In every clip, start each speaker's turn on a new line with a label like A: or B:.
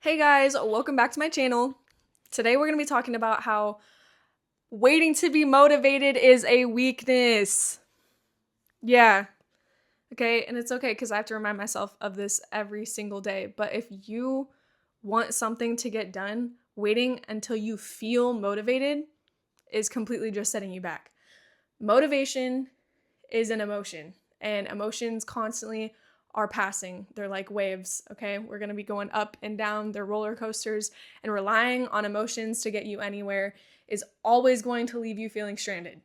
A: Hey guys, welcome back to my channel. Today we're going to be talking about how waiting to be motivated is a weakness. Yeah. Okay, and it's okay because I have to remind myself of this every single day. But if you want something to get done, waiting until you feel motivated is completely just setting you back. Motivation is an emotion, and emotions constantly are passing. They're like waves, okay? We're going to be going up and down. They're roller coasters, and relying on emotions to get you anywhere is always going to leave you feeling stranded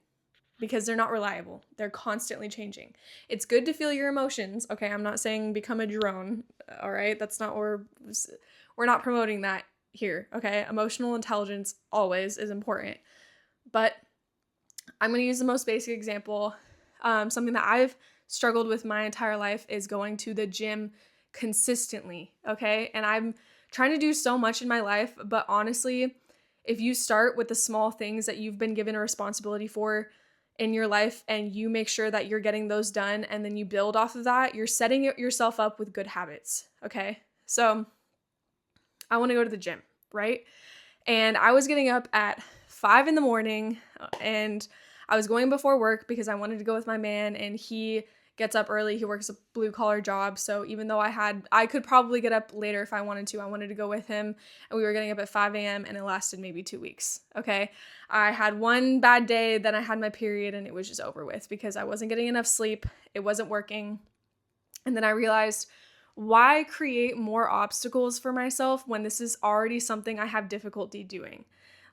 A: because they're not reliable. They're constantly changing. It's good to feel your emotions, okay? I'm not saying become a drone, all right? That's not what we're not promoting that here, okay? Emotional intelligence always is important. But I'm going to use the most basic example. Something that I've struggled with my entire life is going to the gym consistently, okay? And I'm trying to do so much in my life, but honestly, if you start with the small things that you've been given a responsibility for in your life and you make sure that you're getting those done and then you build off of that, you're setting yourself up with good habits, okay? So I want to go to the gym, right? And I was getting up at 5 in the morning and I was going before work because I wanted to go with my man, and he gets up early. He works a blue collar job. So even though I could probably get up later if I wanted to go with him, and we were getting up at 5 a.m. and it lasted maybe 2 weeks. Okay. I had one bad day, then I had my period and it was just over with because I wasn't getting enough sleep. It wasn't working. And then I realized, why create more obstacles for myself when this is already something I have difficulty doing?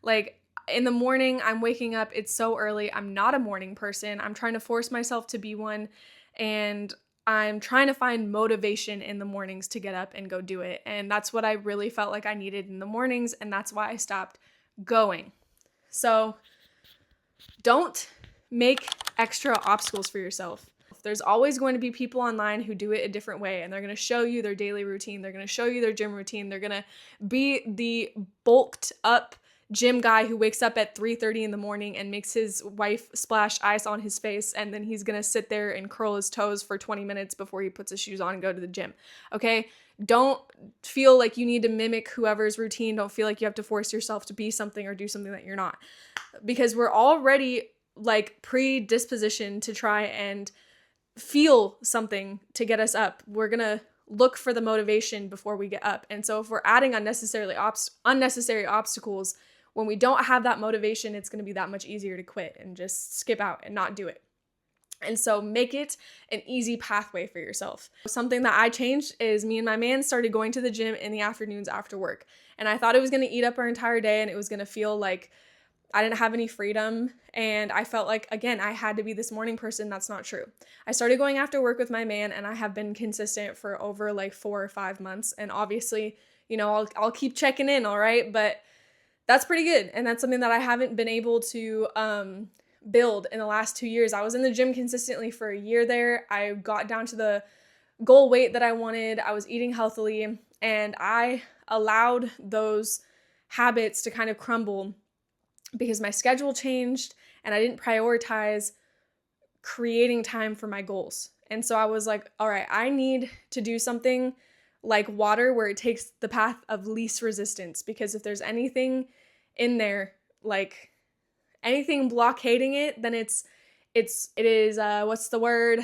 A: Like in the morning, I'm waking up, it's so early. I'm not a morning person. I'm trying to force myself to be one, and I'm trying to find motivation in the mornings to get up and go do it. And that's what I really felt like I needed in the mornings, and that's why I stopped going. So don't make extra obstacles for yourself. There's always going to be people online who do it a different way, and they're going to show you their daily routine. They're going to show you their gym routine. They're going to be the bulked up gym guy who wakes up at 3:30 in the morning and makes his wife splash ice on his face, and then he's going to sit there and curl his toes for 20 minutes before he puts his shoes on and go to the gym. Okay? Don't feel like you need to mimic whoever's routine. Don't feel like you have to force yourself to be something or do something that you're not. Because we're already like predispositioned to try and feel something to get us up. We're going to look for the motivation before we get up. And so if we're adding unnecessary obstacles, when we don't have that motivation, it's going to be that much easier to quit and just skip out and not do it. And so make it an easy pathway for yourself. Something that I changed is me and my man started going to the gym in the afternoons after work. And I thought it was going to eat up our entire day and it was going to feel like I didn't have any freedom, and I felt like, again, I had to be this morning person. That's not true. I started going after work with my man, and I have been consistent for over like 4 or 5 months, and obviously, I'll keep checking in, all right? But that's pretty good, and that's something that I haven't been able to build in the last 2 years. I was in the gym consistently for a year there. I got down to the goal weight that I wanted. I was eating healthily, and I allowed those habits to kind of crumble because my schedule changed and I didn't prioritize creating time for my goals. And so I was like, all right, I need to do something like water where it takes the path of least resistance, because if there's anything in there, like anything blockading it, then it is what's the word?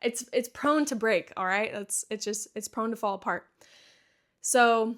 A: It's prone to break, all right? It's prone to fall apart. So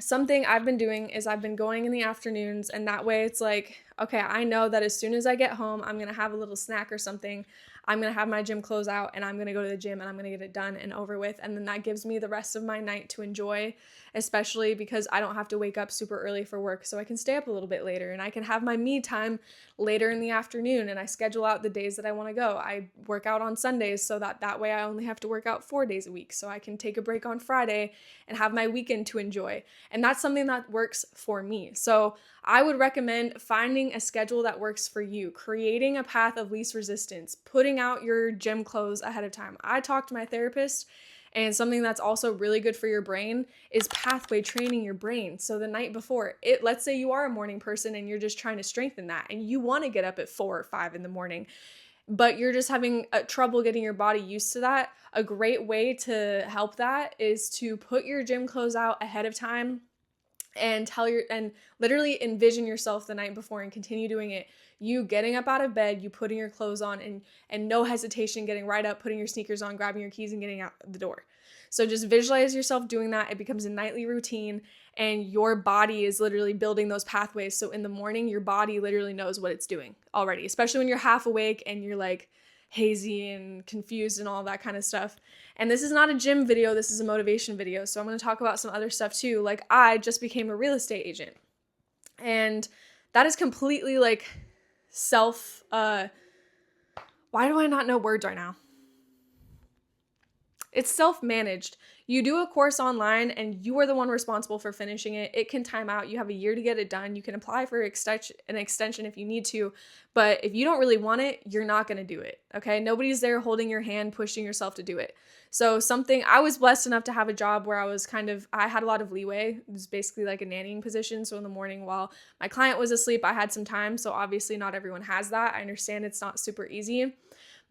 A: something I've been doing is I've been going in the afternoons, and that way it's like, okay, I know that as soon as I get home, I'm going to have a little snack or something. I'm going to have my gym clothes out and I'm going to go to the gym and I'm going to get it done and over with. And then that gives me the rest of my night to enjoy, especially because I don't have to wake up super early for work. So I can stay up a little bit later and I can have my me time later in the afternoon, and I schedule out the days that I want to go. I work out on Sundays so that way I only have to work out 4 days a week. So I can take a break on Friday and have my weekend to enjoy. And that's something that works for me. So I would recommend finding a schedule that works for you, creating a path of least resistance, putting out your gym clothes ahead of time. I talked to my therapist, and something that's also really good for your brain is pathway training your brain. So the night before, let's say you are a morning person and you're just trying to strengthen that and you want to get up at 4 or 5 in the morning. but you're just having trouble getting your body used to that, a great way to help that is to put your gym clothes out ahead of time and literally envision yourself the night before and continue doing it. You getting up out of bed, you putting your clothes on, and no hesitation getting right up, putting your sneakers on, grabbing your keys and getting out the door. So just visualize yourself doing that. It becomes a nightly routine and your body is literally building those pathways. So in the morning, your body literally knows what it's doing already, especially when you're half awake and you're like hazy and confused and all that kind of stuff. And this is not a gym video, this is a motivation video. So I'm going to talk about some other stuff too. Like I just became a real estate agent. And that is completely like why do I not know words right now? It's self-managed. You do a course online and you are the one responsible for finishing it. It can time out. You have a year to get it done. You can apply for an extension if you need to, but if you don't really want it, you're not going to do it, okay? Nobody's there holding your hand, pushing yourself to do it. So I was blessed enough to have a job where I had a lot of leeway. It was basically like a nannying position. So in the morning while my client was asleep, I had some time. So obviously not everyone has that. I understand it's not super easy.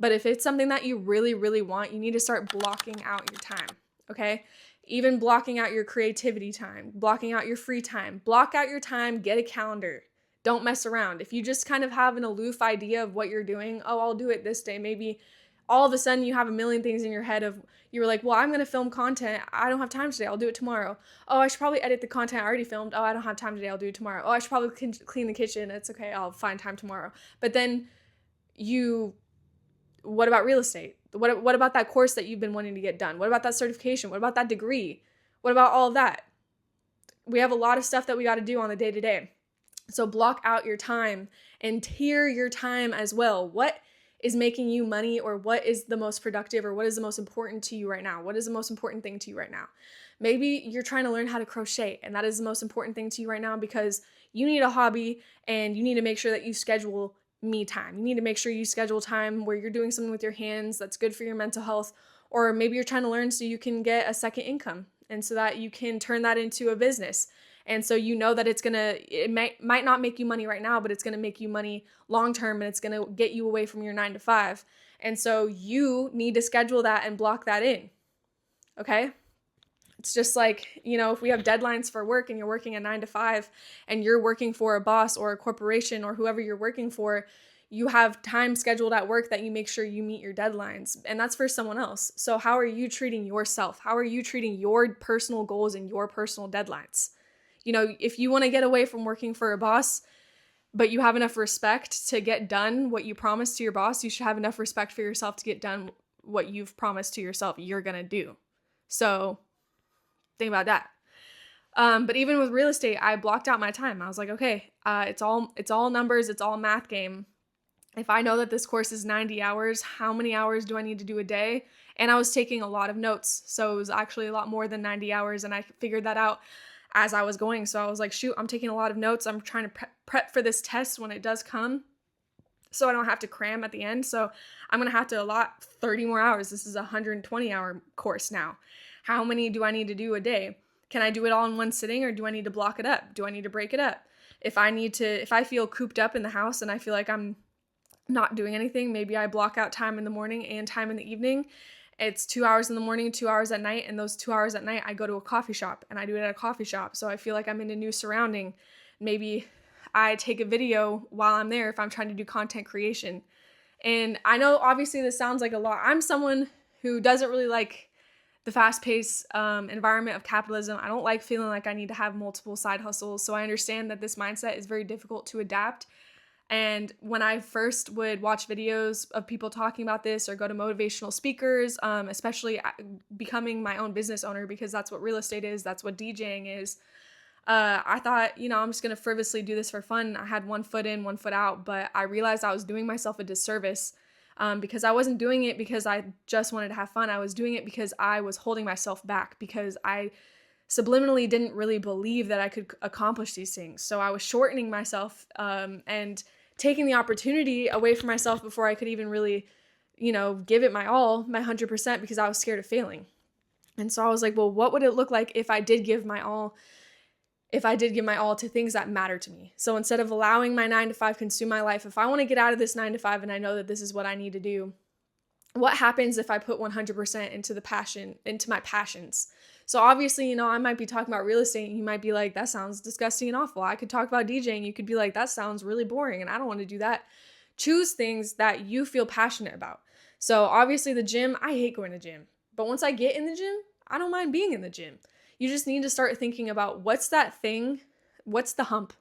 A: But if it's something that you really, really want, you need to start blocking out your time, okay? Even blocking out your creativity time, blocking out your free time. Block out your time, get a calendar. Don't mess around. If you just kind of have an aloof idea of what you're doing, oh, I'll do it this day. Maybe all of a sudden you have a million things in your head of, you were like, well, I'm going to film content. I don't have time today. I'll do it tomorrow. Oh, I should probably edit the content I already filmed. Oh, I don't have time today. I'll do it tomorrow. Oh, I should probably clean the kitchen. It's okay. I'll find time tomorrow. But then what about real estate? What about that course that you've been wanting to get done? What about that certification? What about that degree? What about all of that? We have a lot of stuff that we got to do on the day-to-day. So block out your time and tier your time as well. What is making you money, or what is the most productive, or what is the most important to you right now? What is the most important thing to you right now? Maybe you're trying to learn how to crochet and that is the most important thing to you right now because you need a hobby and you need to make sure that you schedule me time. You need to make sure you schedule time where you're doing something with your hands that's good for your mental health, or maybe you're trying to learn so you can get a second income and so that you can turn that into a business. And so you know that it might not make you money right now, but it's going to make you money long term and it's going to get you away from your 9 to 5. And so you need to schedule that and block that in. Okay? It's just like, if we have deadlines for work and you're working a 9 to 5 and you're working for a boss or a corporation or whoever you're working for, you have time scheduled at work that you make sure you meet your deadlines, and that's for someone else. So how are you treating yourself? How are you treating your personal goals and your personal deadlines? If you want to get away from working for a boss, but you have enough respect to get done what you promised to your boss, you should have enough respect for yourself to get done what you've promised to yourself you're going to do. So think about that. But even with real estate, I blocked out my time. I was like, okay, it's all numbers. It's all math game. If I know that this course is 90 hours, how many hours do I need to do a day? And I was taking a lot of notes. So it was actually a lot more than 90 hours. And I figured that out as I was going. So I was like, shoot, I'm taking a lot of notes. I'm trying to prep for this test when it does come, so I don't have to cram at the end. So I'm going to have to allot 30 more hours. This is a 120-hour course now. How many do I need to do a day? Can I do it all in one sitting, or do I need to block it up? Do I need to break it up? If I feel cooped up in the house and I feel like I'm not doing anything, maybe I block out time in the morning and time in the evening. It's 2 hours in the morning, 2 hours at night, and those 2 hours at night I go to a coffee shop and I do it at a coffee shop. So I feel like I'm in a new surrounding. Maybe I take a video while I'm there if I'm trying to do content creation. And I know obviously this sounds like a lot. I'm someone who doesn't really like the fast-paced environment of capitalism. I don't like feeling like I need to have multiple side hustles. So I understand that this mindset is very difficult to adapt. And when I first would watch videos of people talking about this or go to motivational speakers, especially becoming my own business owner, because that's what real estate is, that's what DJing is, I thought, I'm just going to frivolously do this for fun. I had one foot in, one foot out, but I realized I was doing myself a disservice because I wasn't doing it because I just wanted to have fun. I was doing it because I was holding myself back, because I subliminally didn't really believe that I could accomplish these things. So I was shortening myself and taking the opportunity away from myself before I could even really, give it my all, my 100%, because I was scared of failing. And so I was like, well, what would it look like if I did give my all if I did give my all to things that matter to me. So instead of allowing my 9 to 5 consume my life, if I want to get out of this 9 to 5 and I know that this is what I need to do, what happens if I put 100% into my passions? So obviously, I might be talking about real estate and you might be like, that sounds disgusting and awful. I could talk about DJing. You could be like, that sounds really boring and I don't want to do that. Choose things that you feel passionate about. So obviously the gym, I hate going to the gym. But once I get in the gym, I don't mind being in the gym. You just need to start thinking about what's that thing, what's the hump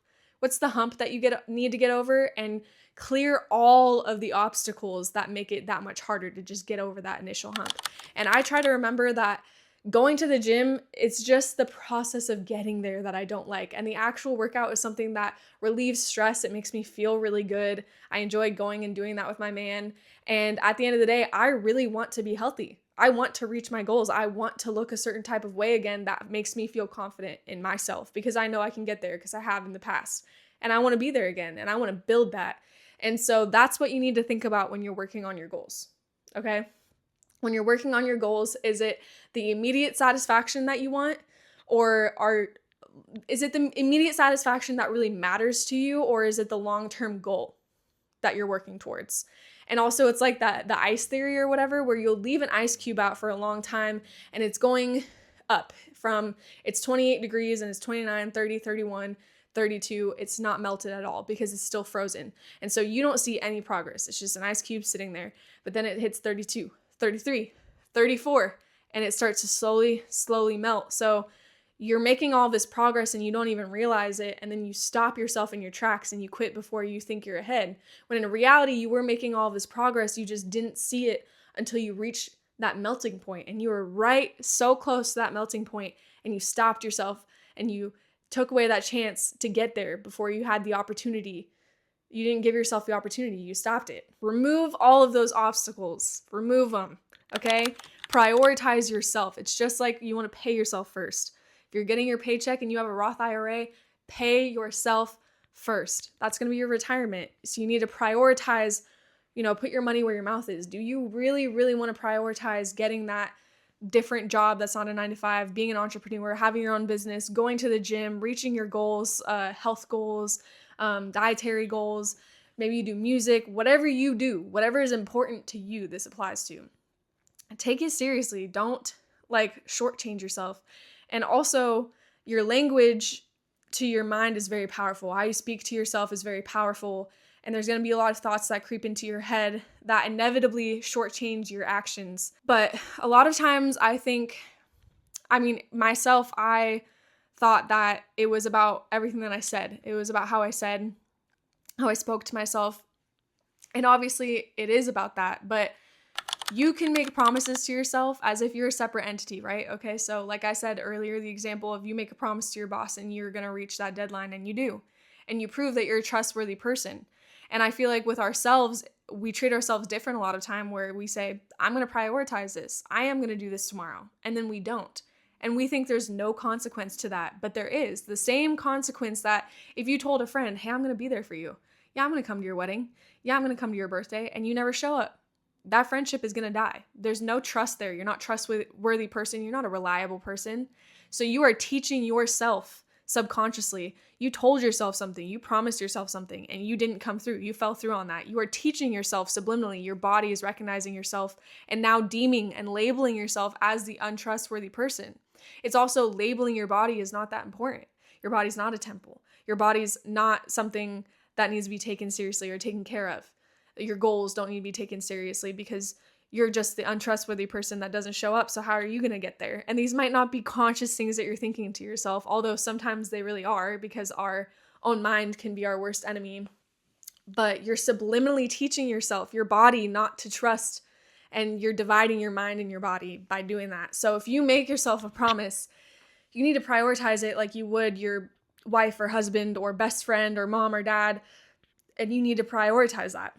A: that you need to get over, and clear all of the obstacles that make it that much harder to just get over that initial hump. And I try to remember that going to the gym, it's just the process of getting there that I don't like. And the actual workout is something that relieves stress. It makes me feel really good. I enjoy going and doing that with my man. And at the end of the day, I really want to be healthy. I want to reach my goals. I want to look a certain type of way again that makes me feel confident in myself because I know I can get there because I have in the past. And I want to be there again and I want to build that. And so that's what you need to think about when you're working on your goals, okay? When you're working on your goals, is it the immediate satisfaction that you want, or is it the immediate satisfaction that really matters to you, or is it the long-term goal that you're working towards? And also it's like that the ice theory or whatever, where you'll leave an ice cube out for a long time and it's going up from it's 28 degrees and it's 29, 30, 31, 32, it's not melted at all because it's still frozen. And so you don't see any progress. It's just an ice cube sitting there. But then it hits 32, 33, 34, and it starts to slowly melt. So you're making all this progress and you don't even realize it. And then you stop yourself in your tracks and you quit before you think you're ahead. When in reality, you were making all this progress. You just didn't see it until you reached that melting point. And you were right so close to that melting point and you stopped yourself and you took away that chance to get there before you had the opportunity. You didn't give yourself the opportunity. You stopped it. Remove all of those obstacles. Remove them, okay? Prioritize yourself. It's just like you want to pay yourself first. If you're getting your paycheck and you have a Roth IRA, pay yourself first. That's going to be your retirement. So you need to prioritize, put your money where your mouth is. Do you really, really want to prioritize getting that different job that's not a 9 to 5, being an entrepreneur, having your own business, going to the gym, reaching your goals, health goals, dietary goals, maybe you do music, whatever you do, whatever is important to you, this applies to. Take it seriously. Don't shortchange yourself. And also your language to your mind is very powerful. How you speak to yourself is very powerful. And there's going to be a lot of thoughts that creep into your head that inevitably shortchange your actions. But a lot of times I thought that it was about everything that I said. It was about how I spoke to myself. And obviously it is about that, but you can make promises to yourself as if you're a separate entity, right? Okay, so like I said earlier, the example of you make a promise to your boss and you're going to reach that deadline and you do. And you prove that you're a trustworthy person. And I feel like with ourselves, we treat ourselves different a lot of time where we say, I'm going to prioritize this. I am going to do this tomorrow. And then we don't. And we think there's no consequence to that, but there is. The same consequence that if you told a friend, hey, I'm going to be there for you. Yeah, I'm going to come to your wedding. Yeah, I'm going to come to your birthday. And you never show up. That friendship is going to die. There's no trust there. You're not a trustworthy person. You're not a reliable person. So you are teaching yourself subconsciously. You told yourself something. You promised yourself something and you didn't come through. You fell through on that. You are teaching yourself subliminally. Your body is recognizing yourself and now deeming and labeling yourself as the untrustworthy person. It's also labeling your body is not that important. Your body's not a temple. Your body's not something that needs to be taken seriously or taken care of. Your goals don't need to be taken seriously because you're just the untrustworthy person that doesn't show up. So how are you going to get there? And these might not be conscious things that you're thinking to yourself, although sometimes they really are because our own mind can be our worst enemy. But you're subliminally teaching yourself, your body, not to trust, and you're dividing your mind and your body by doing that. So if you make yourself a promise, you need to prioritize it like you would your wife or husband or best friend or mom or dad, and you need to prioritize that.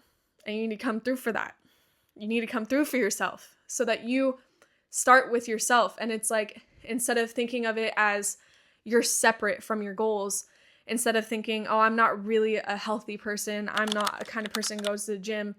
A: And you need to come through for that. You need to come through for yourself so that you start with yourself. And it's like, instead of thinking of it as you're separate from your goals, instead of thinking, oh, I'm not really a healthy person, I'm not a kind of person who goes to the gym,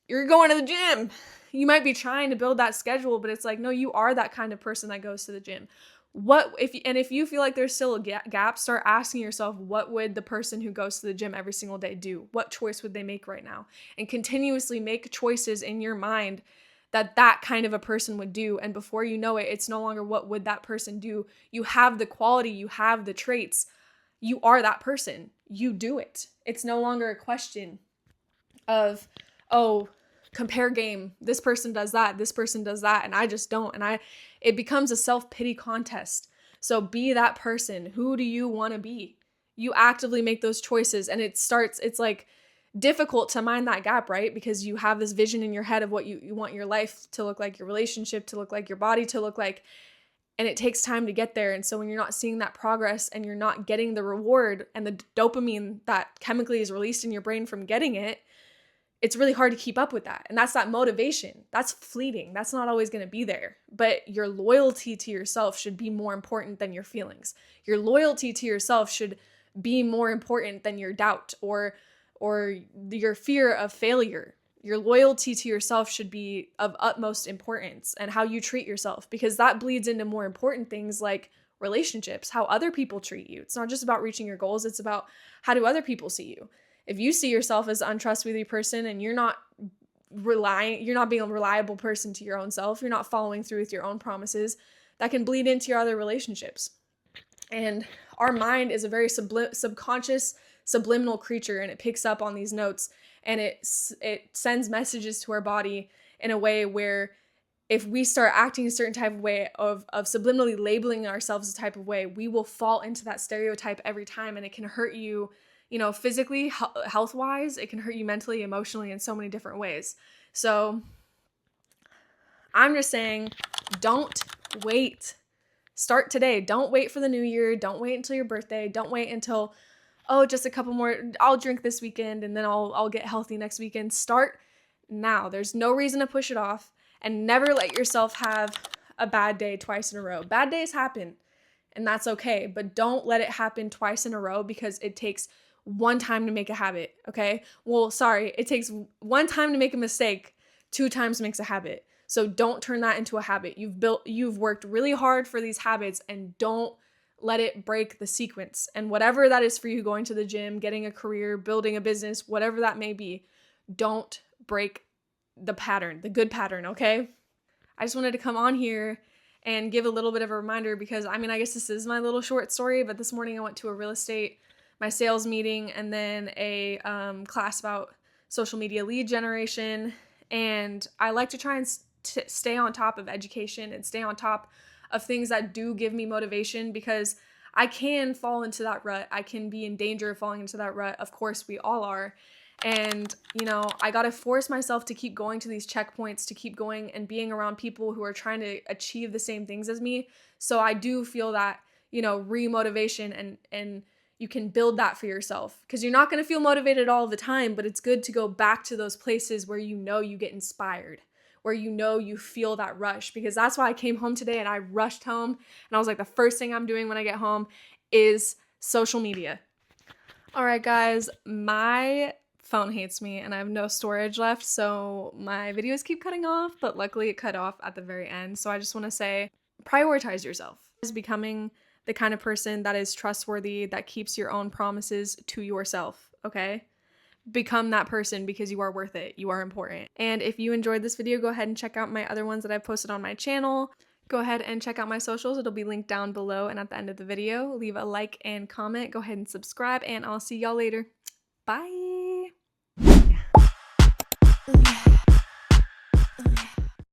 A: you're going to the gym. You might be trying to build that schedule, but it's like, no, you are that kind of person that goes to the gym. If you feel like there's still a gap, start asking yourself, what would the person who goes to the gym every single day do? What choice would they make right now? And continuously make choices in your mind that kind of a person would do. And before you know it, it's no longer what would that person do. You have the quality, you have the traits. You are that person. You do it. It's no longer a question of, oh, compare game. This person does that. This person does that. And I just don't. And it becomes a self-pity contest. So be that person. Who do you want to be? You actively make those choices. And it's like difficult to mind that gap, right? Because you have this vision in your head of what you want your life to look like, your relationship to look like, your body to look like. And it takes time to get there. And so when you're not seeing that progress and you're not getting the reward and the dopamine that chemically is released in your brain from getting it, it's really hard to keep up with that. And that's that motivation. That's fleeting. That's not always going to be there. But your loyalty to yourself should be more important than your feelings. Your loyalty to yourself should be more important than your doubt or your fear of failure. Your loyalty to yourself should be of utmost importance, and how you treat yourself, because that bleeds into more important things like relationships, how other people treat you. It's not just about reaching your goals. It's about, how do other people see you? If you see yourself as an untrustworthy person and you're not being a reliable person to your own self, you're not following through with your own promises, that can bleed into your other relationships. And our mind is a very subconscious, subliminal creature, and it picks up on these notes, and it sends messages to our body in a way where if we start acting a certain type of way of subliminally labeling ourselves a type of way, we will fall into that stereotype every time, and it can hurt you, physically, health-wise. It can hurt you mentally, emotionally, in so many different ways. So I'm just saying, don't wait. Start today. Don't wait for the new year. Don't wait until your birthday. Don't wait until, just a couple more, I'll drink this weekend and then I'll get healthy next weekend. Start now. There's no reason to push it off, and never let yourself have a bad day twice in a row. Bad days happen, and that's okay, but don't let it happen twice in a row, because it takes one time to make a habit, okay? Well, sorry, it takes one time to make a mistake, 2 times makes a habit. So don't turn that into a habit. You've worked really hard for these habits, and don't let it break the sequence. And whatever that is for you, going to the gym, getting a career, building a business, whatever that may be, don't break the pattern, the good pattern, okay? I just wanted to come on here and give a little bit of a reminder, because I guess this is my little short story, but this morning I went to my sales meeting, and then a class about social media lead generation. And I like to try and stay on top of education and stay on top of things that do give me motivation, because I can fall into that rut. I can be in danger of falling into that rut. Of course, we all are. And, I got to force myself to keep going to these checkpoints, to keep going and being around people who are trying to achieve the same things as me. So I do feel that, re-motivation, and you can build that for yourself, because you're not going to feel motivated all the time, but it's good to go back to those places where you get inspired, where you feel that rush. Because that's why I came home today, and I rushed home, and I was like, the first thing I'm doing when I get home is social media. All right, guys, my phone hates me and I have no storage left, so my videos keep cutting off, but luckily it cut off at the very end. So I just want to say, prioritize yourself. Becoming the kind of person that is trustworthy, that keeps your own promises to yourself, okay? Become that person, because you are worth it. You are important. And if you enjoyed this video, go ahead and check out my other ones that I've posted on my channel. Go ahead and check out my socials. It'll be linked down below and at the end of the video. Leave a like and comment. Go ahead and subscribe, and I'll see y'all later. Bye.